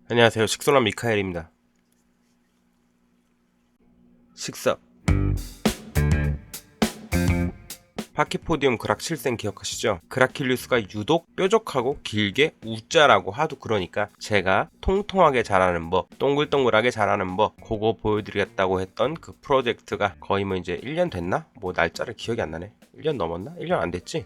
안녕하세요. 식솔람 미카엘입니다. 식사. 파키포디움 그락실생 기억하시죠? 그라킬리우스가 유독 뾰족하고 길게 우자라고 하도 그러니까 제가 통통하게 자라는 법, 동글동글하게 자라는 법 그거 보여드리겠다고 했던 그 프로젝트가 거의 뭐 이제 1년 됐나? 뭐 날짜를 기억이 안 나네. 1년 넘었나? 1년 안 됐지?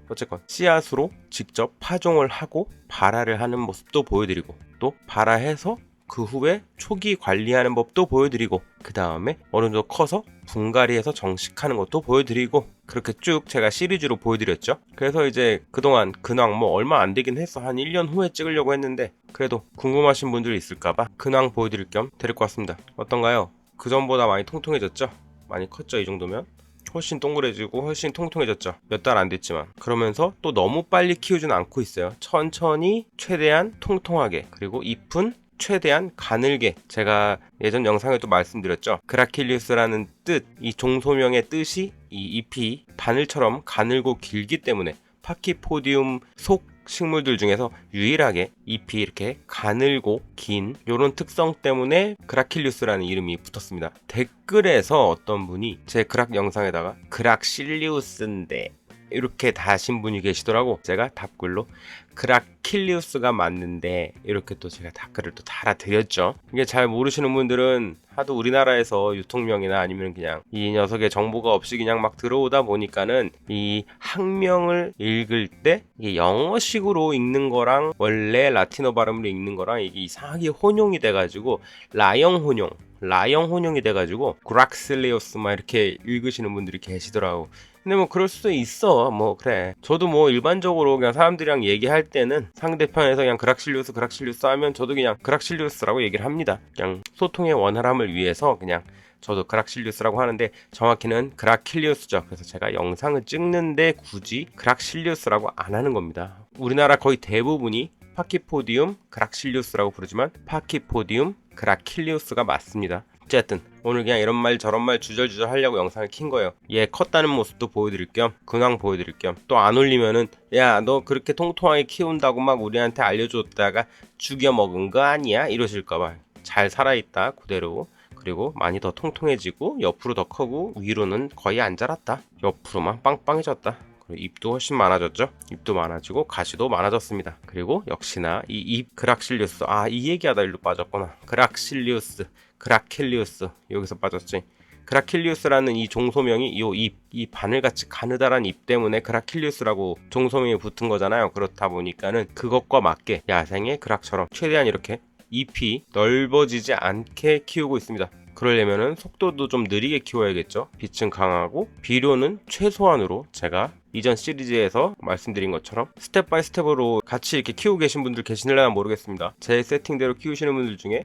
어쨌건 씨앗으로 직접 파종을 하고 발화를 하는 모습도 보여드리고 또 발화해서 그 후에 초기 관리하는 법도 보여드리고 그 다음에 어느 정도 커서 분갈이해서 정식하는 것도 보여드리고 그렇게 쭉 제가 시리즈로 보여드렸죠. 그래서 이제 그동안 근황 뭐 얼마 안 되긴 했어. 한 1년 후에 찍으려고 했는데 그래도 궁금하신 분들이 있을까봐 근황 보여드릴 겸 데리고 왔습니다. 어떤가요? 그 전보다 많이 통통해졌죠? 많이 컸죠? 이 정도면? 훨씬 동그래지고 훨씬 통통해졌죠. 몇 달 안 됐지만 그러면서 또 너무 빨리 키우진 않고 있어요. 천천히 최대한 통통하게 그리고 잎은 최대한 가늘게 제가 예전 영상에도 말씀드렸죠. 그라킬리우스라는 뜻, 이 종소명의 뜻이 이 잎이 바늘처럼 가늘고 길기 때문에 파키포디움 속 식물들 중에서 유일하게 잎이 이렇게 가늘고 긴 이런 특성 때문에 그라킬리우스라는 이름이 붙었습니다. 댓글에서 어떤 분이 제 그락 영상에다가 그락실리우스인데 이렇게 다신 분이 계시더라고. 제가 답글로 그라킬리우스가 맞는데 이렇게 또 제가 댓글을 또 달아드렸죠. 이게 잘 모르시는 분들은 하도 우리나라에서 유통명이나 아니면 그냥 이 녀석의 정보가 없이 그냥 막 들어오다 보니까는 이 학명을 읽을 때 이게 영어식으로 읽는 거랑 원래 라틴어 발음으로 읽는 거랑 이게 이상하게 혼용이 돼가지고 라형 혼용이 돼가지고 그락실리우스 막 이렇게 읽으시는 분들이 계시더라고. 근데 뭐 그럴 수도 있어. 뭐 그래. 저도 뭐 일반적으로 그냥 사람들이랑 얘기할 때는 상대편에서 그냥 그락실리우스 하면 저도 그냥 그락실리우스라고 얘기를 합니다. 그냥 소통의 원활함을 위해서 그냥 저도 그락실리우스라고 하는데 정확히는 그라킬리우스죠. 그래서 제가 영상을 찍는데 굳이 그락실리우스라고 안 하는 겁니다. 우리나라 거의 대부분이 파키포디움 그락실리우스라고 부르지만 파키포디움 그라킬리우스가 맞습니다. 어쨌든 오늘 그냥 이런 말 저런 말 주절주절 하려고 영상을 킨 거예요. 얘 컸다는 모습도 보여드릴 겸 근황 보여드릴 겸 또 안 올리면은 야 너 그렇게 통통하게 키운다고 막 우리한테 알려줬다가 죽여 먹은 거 아니야? 이러실까봐 잘 살아있다 그대로. 그리고 많이 더 통통해지고 옆으로 더 크고 위로는 거의 안 자랐다. 옆으로만 빵빵해졌다. 그리고 잎도 훨씬 많아졌죠. 잎도 많아지고 가시도 많아졌습니다. 그리고 역시나 이 잎 그락실리우스 이 얘기하다 일로 빠졌구나. 그라킬리우스 여기서 빠졌지. 그라킬리우스라는 이 종소명이 이 바늘같이 가느다란 잎 때문에 그라킬리우스라고 종소명이 붙은 거잖아요. 그렇다 보니까는 그것과 맞게 야생의 그락처럼 최대한 이렇게 잎이 넓어지지 않게 키우고 있습니다. 그러려면은 속도도 좀 느리게 키워야겠죠. 빛은 강하고 비료는 최소한으로 제가 이전 시리즈에서 말씀드린 것처럼 스텝 바이 스텝으로 같이 이렇게 키우고 계신 분들 계시려나 모르겠습니다. 제 세팅대로 키우시는 분들 중에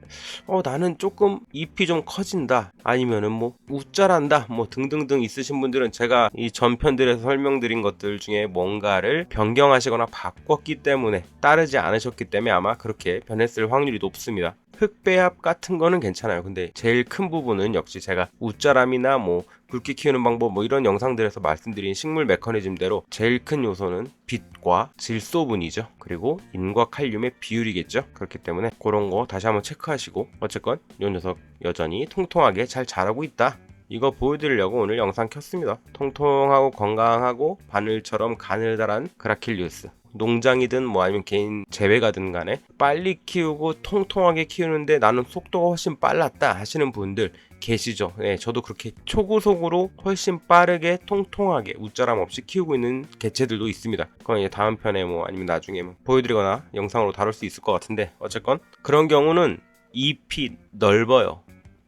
나는 조금 잎이 좀 커진다 아니면은 뭐 우짜란다 뭐 등등등 있으신 분들은 제가 이 전편들에서 설명드린 것들 중에 뭔가를 변경하시거나 바꿨기 때문에 따르지 않으셨기 때문에 아마 그렇게 변했을 확률이 높습니다. 흙배합 같은 거는 괜찮아요. 근데 제일 큰 부분은 역시 제가 웃자람이나 뭐 굵게 키우는 방법 뭐 이런 영상들에서 말씀드린 식물 메커니즘대로 제일 큰 요소는 빛과 질소분이죠. 그리고 인과 칼륨의 비율이겠죠. 그렇기 때문에 그런 거 다시 한번 체크하시고 어쨌건 이 녀석 여전히 통통하게 잘 자라고 있다. 이거 보여드리려고 오늘 영상 켰습니다. 통통하고 건강하고 바늘처럼 가느다란 그라킬리우스. 농장이든 뭐 아니면 개인 재배가든 간에 빨리 키우고 통통하게 키우는데 나는 속도가 훨씬 빨랐다 하시는 분들 계시죠. 네, 저도 그렇게 초고속으로 훨씬 빠르게 통통하게 웃자람 없이 키우고 있는 개체들도 있습니다. 그건 이제 다음 편에 뭐 아니면 나중에 뭐 보여드리거나 영상으로 다룰 수 있을 것 같은데 어쨌건 그런 경우는 잎이 넓어요.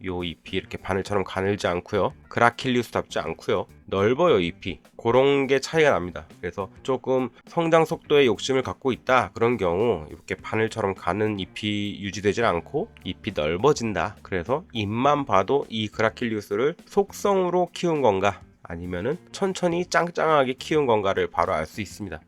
요 잎이 이렇게 바늘처럼 가늘지 않고요. 그라킬리우스답지 않고요. 넓어요 잎이. 그런 게 차이가 납니다. 그래서 조금 성장 속도에 욕심을 갖고 있다. 그런 경우 이렇게 바늘처럼 가는 잎이 유지되질 않고 잎이 넓어진다. 그래서 잎만 봐도 이 그라킬리우스를 속성으로 키운 건가 아니면은 천천히 짱짱하게 키운 건가를 바로 알 수 있습니다.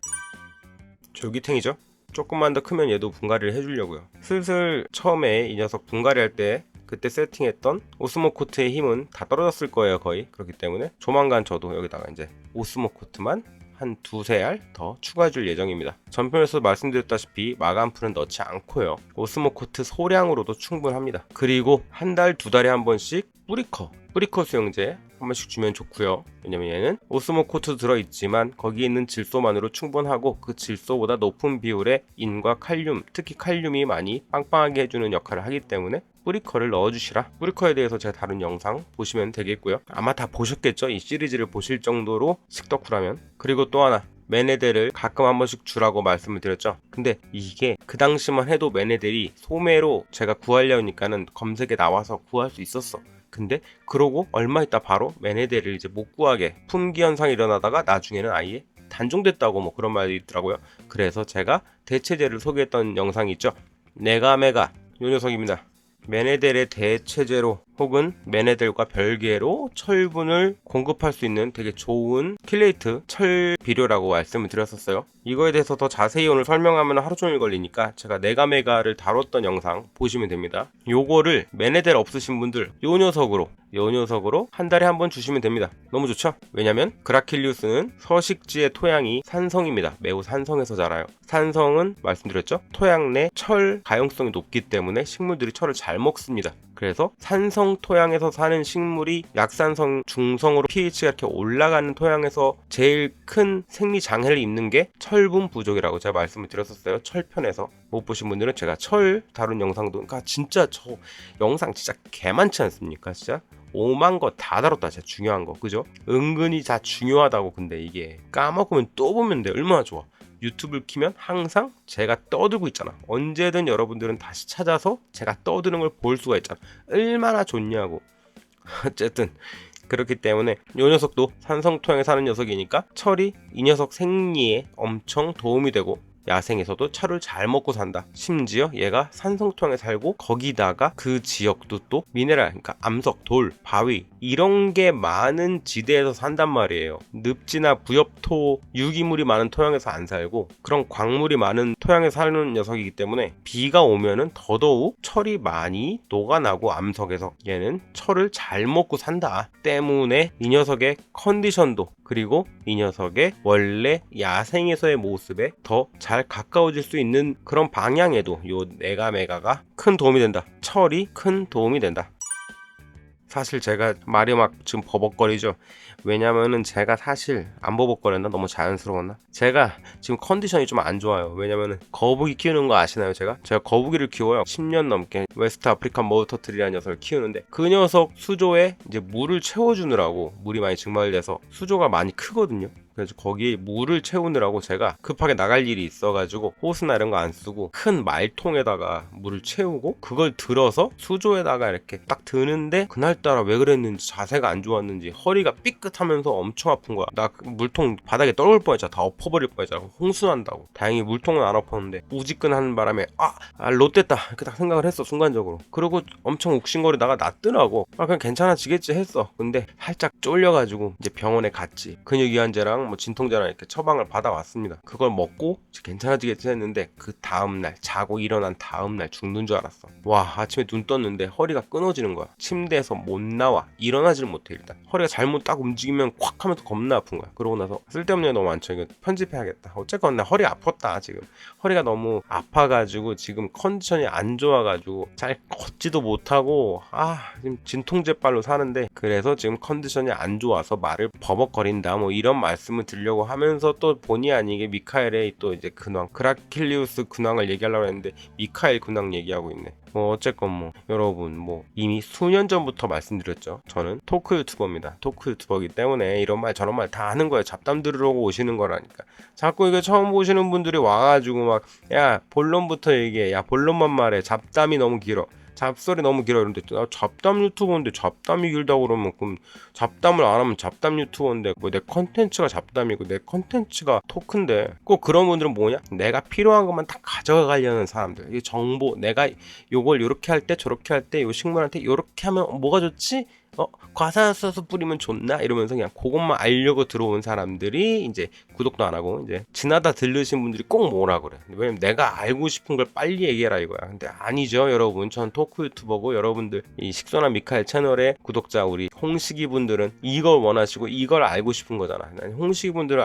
졸기탱이죠? 조금만 더 크면 얘도 분갈이를 해주려고요. 슬슬 처음에 이 녀석 분갈이 할때 그때 세팅했던 오스모 코트의 힘은 다 떨어졌을 거예요 거의. 그렇기 때문에 조만간 저도 여기다가 이제 오스모 코트만 한 두세 알 더 추가해줄 예정입니다. 전편에서 말씀드렸다시피 마감풀은 넣지 않고요. 오스모코트 소량으로도 충분합니다. 그리고 한 달, 두 달에 한 번씩 뿌리커 수영제 한 번씩 주면 좋고요. 왜냐면 얘는 오스모코트도 들어있지만 거기에 있는 질소만으로 충분하고 그 질소보다 높은 비율의 인과 칼륨, 특히 칼륨이 많이 빵빵하게 해주는 역할을 하기 때문에 뿌리커를 넣어주시라. 뿌리커에 대해서 제가 다른 영상 보시면 되겠고요. 아마 다 보셨겠죠? 이 시리즈를 보실 정도로 식덕후라면. 그리고 또 하나, 메네델을 가끔 한 번씩 주라고 말씀을 드렸죠. 근데 이게 그 당시만 해도 메네델이 소매로 제가 구하려니까는 검색에 나와서 구할 수 있었어. 근데 그러고 얼마 있다 바로 메네델을 이제 못 구하게 품귀 현상이 일어나다가 나중에는 아예 단종됐다고 뭐 그런 말이 있더라고요. 그래서 제가 대체제를 소개했던 영상이 있죠. 네가메가 요 녀석입니다. 메네델의 대체제로 혹은 메네델과 별개로 철분을 공급할 수 있는 되게 좋은 킬레이트 철 비료라고 말씀을 드렸었어요. 이거에 대해서 더 자세히 오늘 설명하면 하루 종일 걸리니까 제가 네가메가를 다뤘던 영상 보시면 됩니다. 요거를 메네델 없으신 분들 요 녀석으로 한 달에 한 번 주시면 됩니다. 너무 좋죠? 왜냐면 그라킬리우스는 서식지의 토양이 산성입니다. 매우 산성해서 자라요. 산성은 말씀드렸죠? 토양 내 철 가용성이 높기 때문에 식물들이 철을 잘 먹습니다. 그래서 산성 토양에서 사는 식물이 약산성 중성으로 pH가 이렇게 올라가는 토양에서 제일 큰 생리 장애를 입는 게 철분 부족이라고 제가 말씀을 드렸었어요. 철편에서 못 보신 분들은 제가 철 다룬 영상도, 그러니까 진짜 저 영상 진짜 개 많지 않습니까? 진짜 5만 거 다 다뤘다. 진짜 중요한 거, 그죠? 은근히 다 중요하다고. 근데 이게 까먹으면 또 보면 돼. 얼마나 좋아. 유튜브를 키면 항상 제가 떠들고 있잖아. 언제든 여러분들은 다시 찾아서 제가 떠드는 걸 볼 수가 있잖아. 얼마나 좋냐고. 어쨌든 그렇기 때문에 이 녀석도 산성토양에 사는 녀석이니까 철이 이 녀석 생리에 엄청 도움이 되고 야생에서도 철을 잘 먹고 산다. 심지어 얘가 산성토양에 살고 거기다가 그 지역도 또 미네랄, 그러니까 암석, 돌, 바위 이런 게 많은 지대에서 산단 말이에요. 늪지나 부엽토, 유기물이 많은 토양에서 안 살고 그런 광물이 많은 토양에 사는 녀석이기 때문에 비가 오면은 더더욱 철이 많이 녹아나고 암석에서 얘는 철을 잘 먹고 산다. 때문에 이 녀석의 컨디션도 그리고 이 녀석의 원래 야생에서의 모습에 더 잘 가까워질 수 있는 그런 방향에도 요 네가메가가 큰 도움이 된다. 철이 큰 도움이 된다. 사실 제가 말이 막 지금 버벅거리죠. 왜냐면은 제가 사실 안 버벅거렸나? 너무 자연스러웠나? 제가 지금 컨디션이 좀 안 좋아요. 왜냐면은 거북이 키우는 거 아시나요? 제가 거북이를 키워요. 10년 넘게 웨스트 아프리칸 머터틀이라는 녀석을 키우는데 그 녀석 수조에 이제 물을 채워주느라고 물이 많이 증발돼서 수조가 많이 크거든요. 그래서 거기에 물을 채우느라고 제가 급하게 나갈 일이 있어가지고 호스나 이런 거 안 쓰고 큰 말통에다가 물을 채우고 그걸 들어서 수조에다가 이렇게 딱 드는데 그날따라 왜 그랬는지 자세가 안 좋았는지 허리가 삐끗하면서 엄청 아픈 거야. 나 그 물통 바닥에 떨굴 뻔했잖아. 다 엎어버릴 뻔했잖아. 홍수난다고. 다행히 물통은 안 엎었는데 우지끈하는 바람에 롯됐다 이렇게 딱 생각을 했어. 순간적으로. 그리고 엄청 욱신거리다가 낫더라고. 그냥 괜찮아지겠지 했어. 근데 살짝 쫄려가지고 이제 병원에 갔지. 근육이완제랑 뭐 진통제랑 이렇게 처방을 받아왔습니다. 그걸 먹고 괜찮아지겠지 했는데 그 다음날 자고 일어난 다음날 죽는 줄 알았어. 와, 아침에 눈 떴는데 허리가 끊어지는 거야. 침대에서 못 나와. 일어나지를 못해. 일단 허리가 잘못 딱 움직이면 콱 하면서 겁나 아픈 거야. 그러고 나서 쓸데없는 게 너무 많죠. 이거 편집해야겠다. 어쨌건 나 허리 아팠다. 지금 허리가 너무 아파가지고 지금 컨디션이 안 좋아가지고 잘 걷지도 못하고 지금 진통제빨로 사는데, 그래서 지금 컨디션이 안 좋아서 말을 버벅거린다 뭐 이런 말씀을 드리려고 하면서 또 본의 아니게 미카엘의 또 이제 근황, 그라킬리우스 근황을 얘기하려고 했는데 미카엘 근황 얘기하고 있네. 어쨌건 여러분 이미 수년 전부터 말씀드렸죠. 저는 토크 유튜버입니다. 토크 유튜버이기 때문에 이런 말 저런 말 다 하는 거예요. 잡담 들으려고 오시는 거라니까. 자꾸 이거 처음 보시는 분들이 와가지고 야 본론부터 얘기해. 야 본론만 말해. 잡담이 너무 길어. 잡설이 너무 길어. 이런데 나 잡담 유튜버인데 잡담이 길다고 그러면 그럼 잡담을 안 하면 잡담 유튜버인데 내 컨텐츠가 잡담이고 내 컨텐츠가 토크인데, 꼭 그런 분들은 뭐냐? 내가 필요한 것만 다 가져가려는 사람들. 이 정보, 내가 요걸 요렇게 할 때 저렇게 할 때 요 식물한테 요렇게 하면 뭐가 좋지? 과산화 써서 뿌리면 좋나? 이러면서 그냥 그것만 알려고 들어온 사람들이 이제 구독도 안 하고 이제 지나다 들르신 분들이 꼭 뭐라 그래. 왜냐면 내가 알고 싶은 걸 빨리 얘기해라 이거야. 근데 아니죠, 여러분. 전 토크 유튜버고 여러분들 이 식소나 미카엘 채널의 구독자 우리 홍식이 분들은 이걸 원하시고 이걸 알고 싶은 거잖아. 홍식이 분들은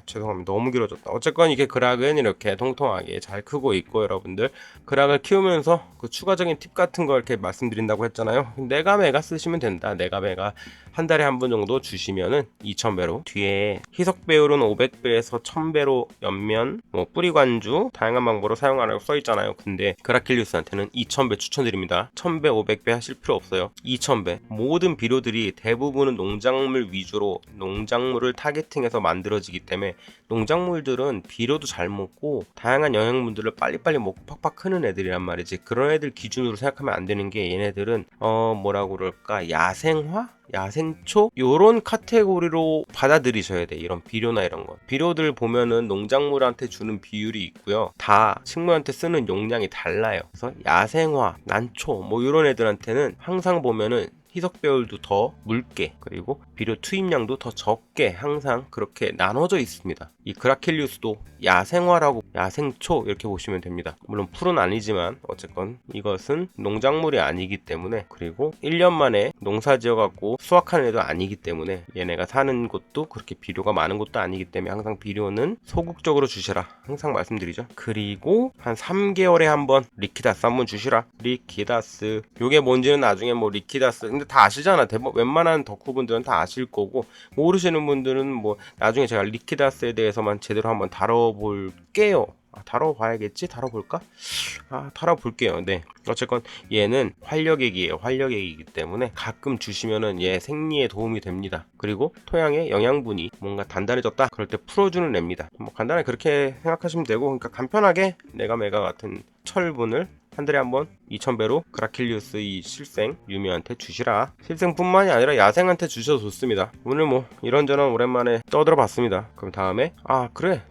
죄송합니다. 너무 길어졌다. 어쨌건 이게 그락은 이렇게 통통하게 잘 크고 있고 여러분들 그락을 키우면서 그 추가적인 팁 같은 걸 이렇게 말씀드린다고 했잖아요. 네가메가 쓰시면 된다. 네가메가 한 달에 한 번 정도 주시면은 2000배로 뒤에 희석배율은 500배에서 1000배로 연면 뿌리 관주 다양한 방법으로 사용하라고 써있잖아요. 근데 그라킬리우스한테는 2000배 추천드립니다. 1000배 500배 하실 필요 없어요. 2000배 모든 비료들이 대부분은 농작물 위주로 농작물을 타겟팅해서 만들어지기 때문에 농작물들은 비료도 잘 먹고 다양한 영양분들을 빨리빨리 먹고 팍팍 크는 애들이란 말이지. 그런 애들 기준으로 생각하면 안 되는 게 얘네들은 뭐라고 그럴까 야생화? 야생초? 요런 카테고리로 받아들이셔야 돼. 이런 비료나 이런 거. 비료들 보면은 농작물한테 주는 비율이 있고요. 다 식물한테 쓰는 용량이 달라요. 그래서 야생화, 난초 요런 애들한테는 항상 보면은 희석배율도 더 묽게 그리고 비료 투입량도 더 적게 항상 그렇게 나눠져 있습니다. 이 그라킬리우스도 야생화라고 야생초 이렇게 보시면 됩니다. 물론 풀은 아니지만 어쨌건 이것은 농작물이 아니기 때문에 그리고 1년 만에 농사 지어갖고 수확하는 애도 아니기 때문에 얘네가 사는 곳도 그렇게 비료가 많은 곳도 아니기 때문에 항상 비료는 소극적으로 주시라 항상 말씀드리죠. 그리고 한 3개월에 한번 리퀴다스 한번 주시라. 리퀴다스 요게 뭔지는 나중에 리퀴다스 근데 다 아시잖아. 웬만한 덕후분들은 다 아실 거고 모르시는 분들은 나중에 제가 리퀴다스에 대해서만 제대로 한번 다뤄볼게요. 다뤄봐야겠지? 다뤄볼까? 다뤄볼게요. 네. 어쨌건 얘는 활력액이에요. 활력액이기 때문에 가끔 주시면은 얘 생리에 도움이 됩니다. 그리고 토양의 영양분이 뭔가 단단해졌다? 그럴 때 풀어주는 애입니다. 간단하게 그렇게 생각하시면 되고 그러니까 간편하게 네가메가 같은 철분을 한 달에 한번 2000배로 그라킬리우스 이 실생 유미한테 주시라. 실생뿐만이 아니라 야생한테 주셔도 좋습니다. 오늘 이런저런 오랜만에 떠들어 봤습니다. 그럼 다음에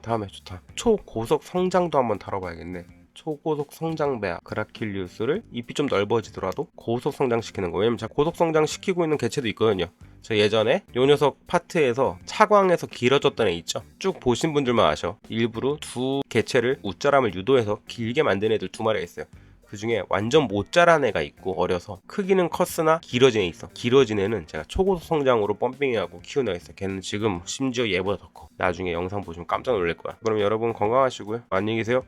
다음에 좋다. 초고속 성장도 한번 다뤄봐야겠네. 초고속 성장배아 그라킬리우스를 잎이 좀 넓어지더라도 고속 성장시키는 거. 왜냐면 제가 고속 성장시키고 있는 개체도 있거든요. 저 예전에 요 녀석 파트에서 차광에서 길어졌던 애 있죠. 쭉 보신 분들만 아셔. 일부러 두 개체를 웃자람을 유도해서 길게 만든 애들 2마리가 있어요. 그 중에 완전 못 자란 애가 있고 어려서 크기는 컸으나 길어진 애 있어. 길어진 애는 제가 초고속 성장으로 펌핑하고 키우는 애가 있어. 걔는 지금 심지어 얘보다 더 커. 나중에 영상 보시면 깜짝 놀랄 거야. 그럼 여러분 건강하시고요. 안녕히 계세요.